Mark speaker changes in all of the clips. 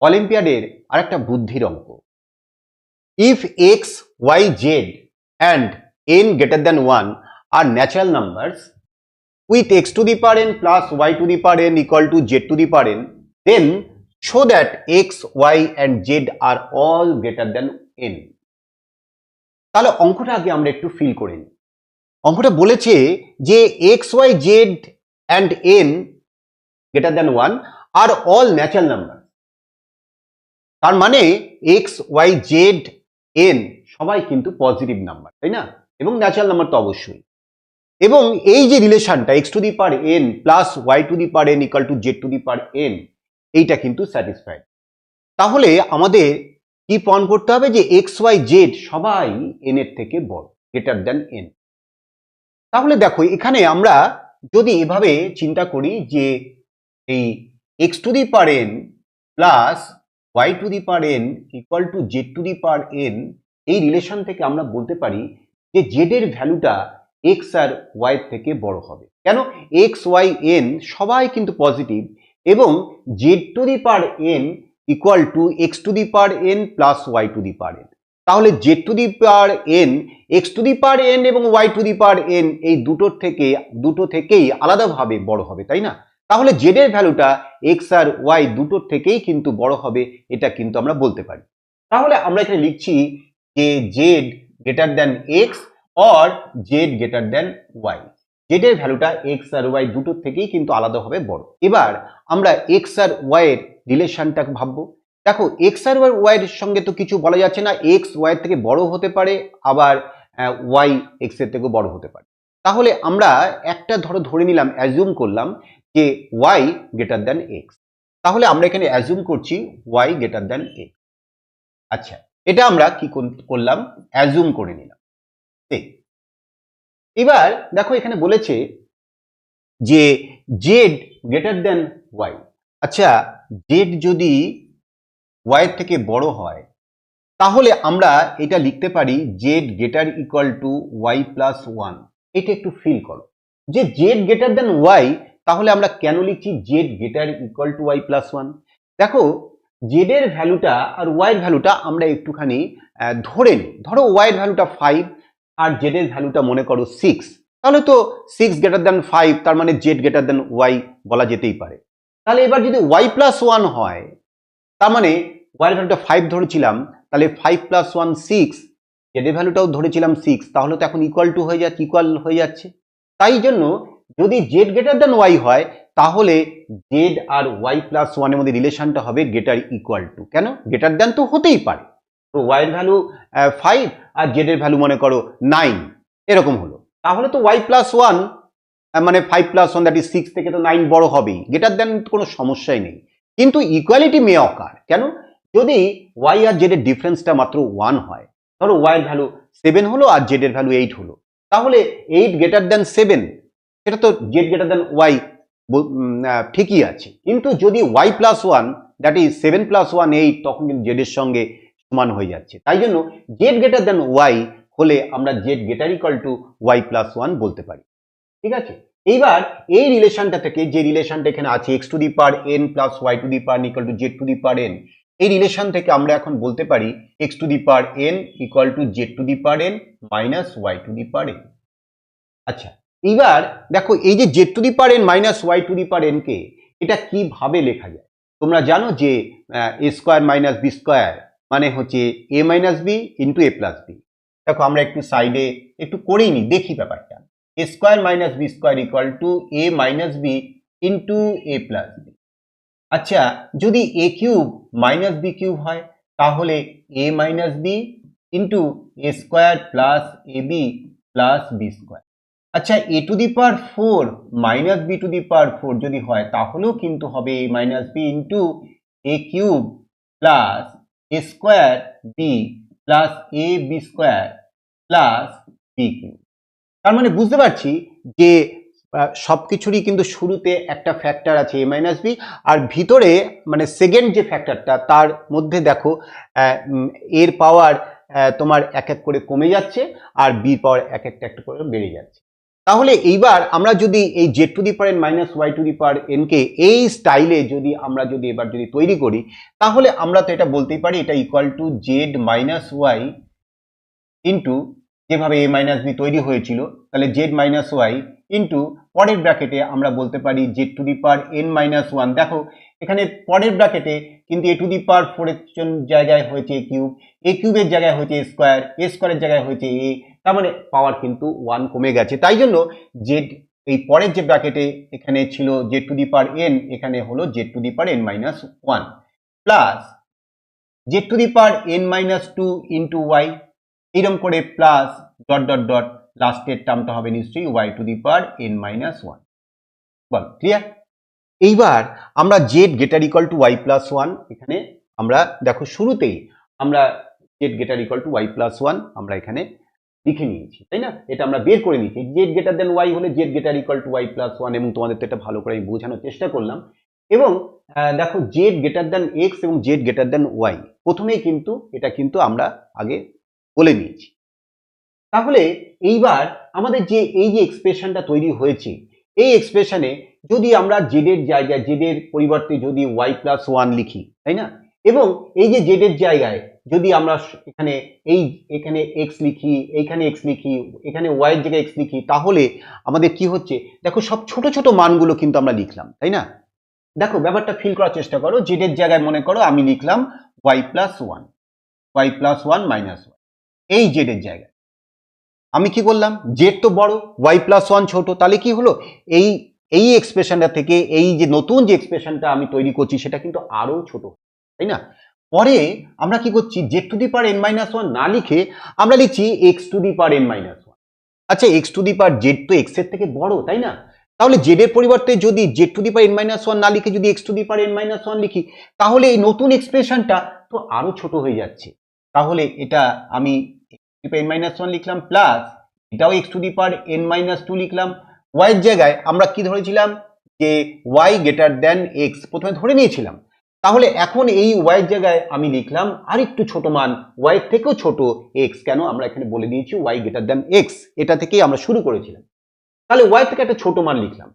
Speaker 1: অলিম্পিয়াডের আরেকটা বুদ্ধির অঙ্ক। If x y z and n greater than 1 are natural numbers with x to the power n plus y to the power n equal to z to the power n, then show that x, y and z are all greater than n. তাহলে অঙ্কটা আগে আমরা একটু feel করে নিই। অঙ্কটা বলেছে যে x, y, z and n greater than 1 are all natural numbers। তার মানে x, y, z, n সবাই কিন্তু পজিটিভ নাম্বার, তাই না? এবং ন্যাচারাল নাম্বার তো অবশ্যই। এবং এই যে রিলেশনটা x two the power n plus y two the power n equal to z two the power n, এইটা কিন্তু স্যাটিসফাইড। তাহলে আমাদের কি প্রমাণ করতে হবে যে x, y, z সবাই n এর থেকে বড়, গ্রেটার দ্যান n। তাহলে দেখো এখানে আমরা যদি এভাবে চিন্তা করি যে এই x two the power n plus y two the power n equal to z two the power n, এই রিলেশন থেকে আমরা বলতে পারি যে z এর ভ্যালুটা x আর y এর থেকে বড় হবে। কেন? x, y, n সবাই কিন্তু পজিটিভ এবং z two the power n equal to x two the power n plus y two the power n। তাহলে z two the power n, x two the power n এবং y two the power n এই দুটো থেকেই আলাদাভাবে বড় হবে, তাই না? তাহলে z এর ভ্যালুটা x আর y দুটোর থেকেই কিন্তু বড় হবে, এটা কিন্তু আমরা বলতে পারি। তাহলে আমরা এখানে লিখছি যে z greater than x or z greater than y। z এর ভ্যালুটা x আর y দুটোর থেকেই কিন্তু আলাদাভাবে বড়। এবার আমরা x আর y এর রিলেশনটা ভাববো। দেখো x আর y এর সঙ্গে তো কিছু বলা যাচ্ছে না, x y এর থেকে বড় হতে পারে, আবার y x এর থেকেও বড় হতে পারে। তাহলে আমরা একটা ধরে নিলাম, অ্যাজিউম করলাম যে y গ্রেটার দ্যান x। তাহলে আমরা এখানে অ্যাজিউম করছি y গ্রেটার দ্যান x। আচ্ছা, এটা আমরা কি করলাম? অ্যাজিউম করে নিলাম। এবার দেখো এখানে বলেছে যে z গ্রেটার দ্যান y। আচ্ছা, z যদি y এর থেকে বড় হয় তাহলে আমরা এটা লিখতে পারি z greater equal two y plus 1। এটা একটু ফিল করো যে z গ্রেটার দ্যান y, তাহলে আমরা কেন লিখছি z greater equal two y plus 1? দেখো z এর ভ্যালুটা আর y এর ভ্যালুটা আমরা একটুখানি ধরে নিই। ধরো y এর ভ্যালুটা 5 আর z এর ভ্যালুটা মনে করো 6, তাহলে তো 6 গ্রেটার দ্যান 5, তার মানে z গ্রেটার দ্যান y বলা যেতেই পারে। তাহলে এবার যদি y প্লাস 1 হয়, তার মানে y এর ভ্যালুটা 5 ধরেছিলাম, তাহলে 5 প্লাস 1 6, z এর ভ্যালুটাও ধরেছিলাম 6, তাহলে তো এখন ইকুয়াল হয়ে যাচ্ছে। তাই জন্য যদি z গ্রেটার দ্যান y হয় তাহলে z আর y প্লাস 1 এর মধ্যে রিলেশনটা হবে গ্রেটার ইকুয়াল টু। কেন? গ্রেটার দ্যান তো হতেই পারে। তো y এর ভ্যালু 5 আর z এর ভ্যালু মনে করো 9, এরকম হলো। তাহলে তো y প্লাস 1 মানে 5 প্লাস 1 দ্যাট ইজ 6 থেকে তো 9 বড় হবেই, গ্রেটার দ্যান কোনো সমস্যাই নেই। কিন্তু ইকুয়ালিটি মে অকার। কেন? যদি y আর z এর ডিফারেন্সটা মাত্র 1 হয়, ধরো y এর ভ্যালু 7 হলো আর z এর ভ্যালু 8 হলো, তাহলে 8 গ্রেটার দ্যান 7, সেটা তো z গ্রেটার দ্যান y ঠিকই আছে। কিন্তু যদি y plus 1 that is 7 plus 1 8, তখন কিন্তু z এর সঙ্গে সমান হয়ে যাচ্ছে। তাই জন্য z গ্রেটার দ্যান y হলে আমরা z greater equal two y plus 1 বলতে পারি। ঠিক আছে? এইবার এই রিলেশনটা থেকে, যে রিলেশনটা এখানে আছে x two the power n plus y two the power equal to z two the power n, এই রিলেশন থেকে আমরা এখন বলতে পারি x two the power n equal to z two the power n minus y two the power n। আচ্ছা, এবার দেখো এই যে z two the power n minus y two the power n কে এটা কিভাবে লেখা যায়? তোমরা জানো যে a square minus b square মানে হচ্ছে a minus b into a plus b। দেখো আমরা একটু সাইডে একটু করেই নি, দেখি ব্যাপারটা। a square minus b square equal to a minus b into a plus b। আচ্ছা, যদি a cube minus b cube হয় তাহলে a minus b into a square plus ab plus b square. আচ্ছা, a to the power 4 minus b to the power 4 যদি হয় তাহলেও কিন্তু হবে a minus b into a cube plus a square b plus a b square plus b cube. তার মানে বুঝতে পারছি যে সবকিছুরই কিন্তু শুরুতে একটা ফ্যাক্টর আছে a মাইনাস b, আর ভিতরে মানে সেকেন্ড যে ফ্যাক্টরটা তার মধ্যে দেখো এর পাওয়ার তোমার এক এক করে কমে যাচ্ছে আর b পাওয়ার এক একটা করে বেড়ে যাচ্ছে। তাহলে এইবার আমরা যদি এই z to the power n minus y to the power n কে এই স্টাইলে যদি আমরা যদি এবার যদি তৈরি করি, তাহলে আমরা তো এটা বলতেই পারি এটা equal to z minus y into যেভাবে এ মাইনাস বি তৈরি হয়েছিল, তাহলে জেড মাইনাস ওয়াই ইন্টু পরের ব্র্যাকেটে আমরা বলতে পারি Z to the power n minus one. দেখো এখানে পরের ব্র্যাকেটে কিন্তু এ টু দি পাওয়ার ফোর এর জায়গায় হয়েছে এ কিউবের জায়গায় হয়েছে এ স্কোয়ারের জায়গায় হয়েছে এ, তার মানে পাওয়ার কিন্তু ওয়ান কমে গেছে। তাই জন্য জেড এই পরের যে ব্র্যাকেটে এখানে ছিল z to the power n, এখানে হলো z to the power n minus one plus z to the power n minus two into y, এইরকম করে প্লাস ডট ডট ডট লাস্টের টার্মটা হবে নিশ্চয়ই y to the power n minus one. বল clear? এইবার আমরা z greater equal to y plus one, এখানে আমরা দেখো শুরুতেই আমরা z greater equal to y plus one আমরা এখানে লিখে নিয়েছি, তাই না? এটা আমরা বের করে নিয়েছি। জেড গ্রেটার দেন ওয়াই হলে z greater equal to y plus one, এবং তোমাদের তো এটা ভালো করে আমি বোঝানোর চেষ্টা করলাম। এবং দেখো জেড গ্রেটার দেন এক্স এবং জেড গ্রেটার দেন ওয়াই প্রথমেই কিন্তু এটা কিন্তু আমরা আগে বলে নিয়েছি। তাহলে এইবার আমাদের যে এই যে এক্সপ্রেশনটা তৈরি হয়েছে, এই এক্সপ্রেশনে যদি আমরা জেডের জায়গায় জেডের পরিবর্তে যদি ওয়াই প্লাস ওয়ান লিখি, তাই না, এবং এই যে জেডের জায়গায় যদি আমরা এখানে এখানে এক্স লিখি, এইখানে এক্স লিখি, এখানে ওয়াই এর জায়গায় এক্স লিখি, তাহলে আমাদের কি হচ্ছে দেখো সব ছোট ছোট মানগুলো কিন্তু আমরা লিখলাম, তাই না? দেখো ব্যাপারটা ফিল করার চেষ্টা করো। জেডের জায়গায় মনে করো আমি লিখলাম y plus one minus one, এই জেডের জায়গায় আমি কি করলাম, জেড তো বড় ওয়াই প্লাস ওয়ান ছোট, তাহলে কি হলো এই এই এক্সপ্রেশনটা থেকে এই যে নতুন যে এক্সপ্রেশনটা আমি তৈরি করছি সেটা কিন্তু আরো ছোট, তাই না? পরে আমরা কি করছি, z to the power n minus one না লিখে আমরা লিখছি x to the power n minus one. আচ্ছা x to the power z তো এক্স এর থেকে বড়, তাই না? তাহলে জেড এর পরিবর্তে যদি Z to the power n minus one না লিখে যদি x to the power n minus one লিখি, তাহলে এই নতুন এক্সপ্রেশনটা তো আরো ছোট হয়ে যাচ্ছে। তাহলে এটা আমি এন মাইনাস ওয়ান লিখলাম প্লাস এটাও x to the power n minus two লিখলাম। ওয়াই এর জায়গায় আমরা কি ধরেছিলাম যে ওয়াই গ্রেটার দেন এক্স প্রথমে ধরে নিয়েছিলাম, তাহলে এখন এই ওয়াই এর জায়গায় আমি লিখলাম আরেকটু ছোট মান ওয়াই এর থেকেও ছোট এক্স। কেন, আমরা এখানে বলে দিয়েছি ওয়াই গ্রেটার দেন এক্স, এটা থেকেই আমরা শুরু করেছিলাম। তাহলে ওয়াই থেকে একটা ছোট মান লিখলাম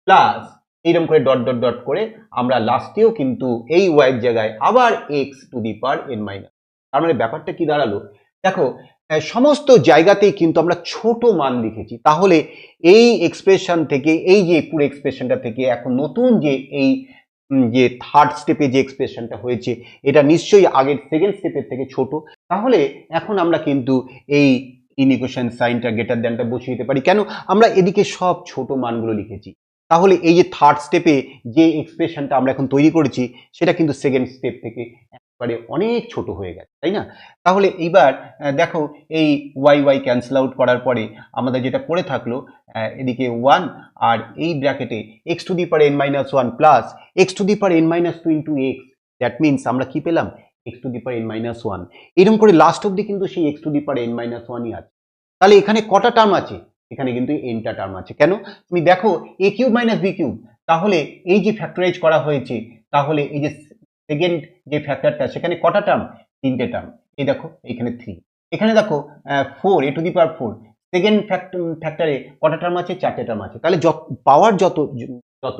Speaker 1: প্লাস এইরকম করে ডট ডট ডট করে আমরা লাস্টেও কিন্তু এই ওয়াই এর জায়গায় আবার x to the power n minus. তার মানে ব্যাপারটা কি দাঁড়ালো, দেখো সমস্ত জায়গাতেই কিন্তু আমরা ছোট মান লিখেছি। তাহলে এই এক্সপ্রেশন থেকে এই যে পুরো এক্সপ্রেশনটা থেকে এখন নতুন যে এই যে থার্ড স্টেপে যে এক্সপ্রেশনটা হয়েছে এটা নিশ্চয়ই আগের সেকেন্ড স্টেপের থেকে ছোট। তাহলে এখন আমরা কিন্তু এই ইনইকুয়েশন সাইনটা গ্রেটার দ্যানটা বসিয়ে দিতে পারি। কেন, আমরা এদিকে সব ছোট মানগুলো লিখেছি। তাহলে এই যে থার্ড স্টেপে যে এক্সপ্রেশনটা আমরা এখন তৈরি করেছি সেটা কিন্তু সেকেন্ড স্টেপ থেকে একবারে অনেক ছোট হয়ে গেছে, তাই না? তাহলে এইবার দেখো এই ওয়াই ওয়াই ক্যান্সেল আউট করার পরে আমাদের যেটা পড়ে থাকলো এদিকে ওয়ান আর এই ব্র্যাকেটে x to the power n minus one plus x to the power n minus two into x. That means আমরা কি পেলাম, x to the power n minus one. এরকম করে লাস্ট অব্দি কিন্তু সেই x to the power n minus ওয়ানই আছে। তাহলে এখানে কটা টার্ম আছে, এখানে কিন্তু এনটা টার্ম আছে। কেন, তুমি দেখো এ কিউব মাইনাস বি কিউব, তাহলে এই যে ফ্যাক্টরাইজ করা হয়েছে, তাহলে এই যে সেকেন্ড যে ফ্যাক্টরটা সেখানে কটা টার্ম, তিনটে টার্ম। এই দেখো এখানে থ্রি, এখানে দেখো four a to the power four, second ফ্যাক্টরে কটা টার্ম আছে, চারটে টার্ম আছে। তাহলে পাওয়ার যত যত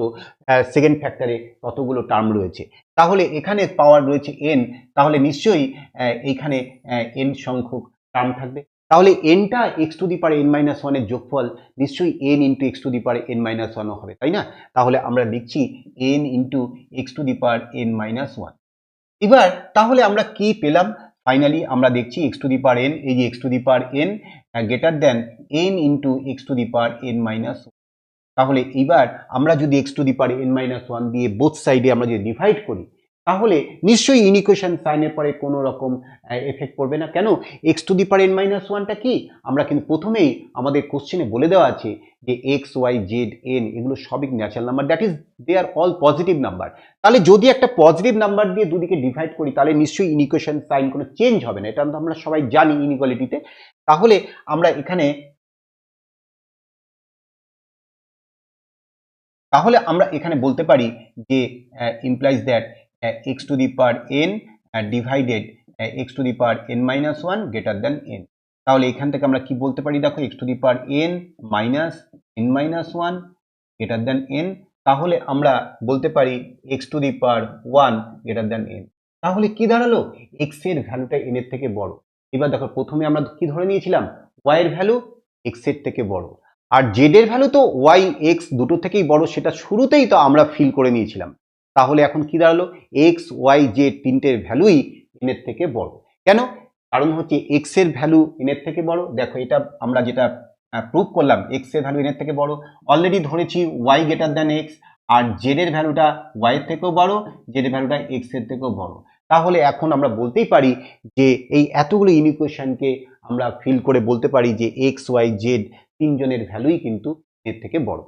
Speaker 1: সেকেন্ড ফ্যাক্টরে ততগুলো টার্ম রয়েছে। তাহলে এখানে পাওয়ার রয়েছে এন, তাহলে নিশ্চয়ই এইখানে এন সংখ্যক টার্ম থাকবে। তাহলে এনটা x to the power n minus ওয়ানের যোগফল নিশ্চয়ই n into x to the power n minus ওয়ানও হবে, তাই না? তাহলে আমরা লিখছি n into x to the power n minus one. এবার তাহলে আমরা কি পেলাম, ফাইনালি আমরা দেখছি x to the power n, এই যে x to the power n greater than n into x to the power n minus. তাহলে এইবার আমরা যদি x to the power n minus one দিয়ে বোথ সাইডে আমরা যদি ডিভাইড করি, তাহলে নিশ্চয়ই ইনইকুয়েশন সাইনের পরে কোনো রকম এফেক্ট পড়বে না। কেন, x to the power n minus ওয়ানটা কি, আমরা কিন্তু প্রথমেই আমাদের কোশ্চেনে বলে দেওয়া আছে যে এক্স ওয়াই জেড এন এগুলো সবই natural number, that is they are all positive number. তাহলে যদি একটা পজিটিভ নাম্বার দিয়ে দুদিকে ডিভাইড করি তাহলে নিশ্চয়ই ইনইকুয়েশন সাইন কোনো চেঞ্জ হবে না, এটা আমরা সবাই জানি ইনইকুয়ালিটিতে। তাহলে আমরা এখানে বলতে পারি যে implies that x to the power N divided x to the power n minus one greater than N. তাহলে এখান থেকে আমরা কি বলতে পারি, দেখো x to the power n minus N minus one greater than N, তাহলে আমরা বলতে পারি x to the power one greater than N. তাহলে কি দাঁড়ালো, এক্স এর ভ্যালুটা এন এর থেকে বড়। এবার দেখো প্রথমে আমরা কি ধরে নিয়েছিলাম, ওয়াই এর ভ্যালু এক্স এর থেকে বড়, আর জেড এর ভ্যালু তো ওয়াই এক্স দুটো থেকেই বড়, সেটা শুরুতেই তো আমরা ফিল করে নিয়েছিলাম। তাহলে এখন কি দাঁড়ালো, এক্স ওয়াই জেড তিনটের ভ্যালুই এন এর থেকে বড়। কেন, কারণ হচ্ছে এক্স এর ভ্যালু এন এর থেকে বড়। দেখো এটা আমরা যেটা প্রুভ করলাম, এক্স এর ভ্যালু এন এর থেকে বড়, অলরেডি ধরেছি ওয়াই গ্রেটার দ্যান এক্স, আর জেড এর ভ্যালুটা ওয়াই এর থেকেও বড়, জেড এর ভ্যালুটা এক্স এর থেকেও বড়। তাহলে এখন আমরা বলতেই পারি যে এই এতগুলো ইকুয়েশনকে আমরা ফিল করে বলতে পারি যে এক্স ওয়াই জেড তিনজনের ভ্যালুই কিন্তু এর থেকে বড়।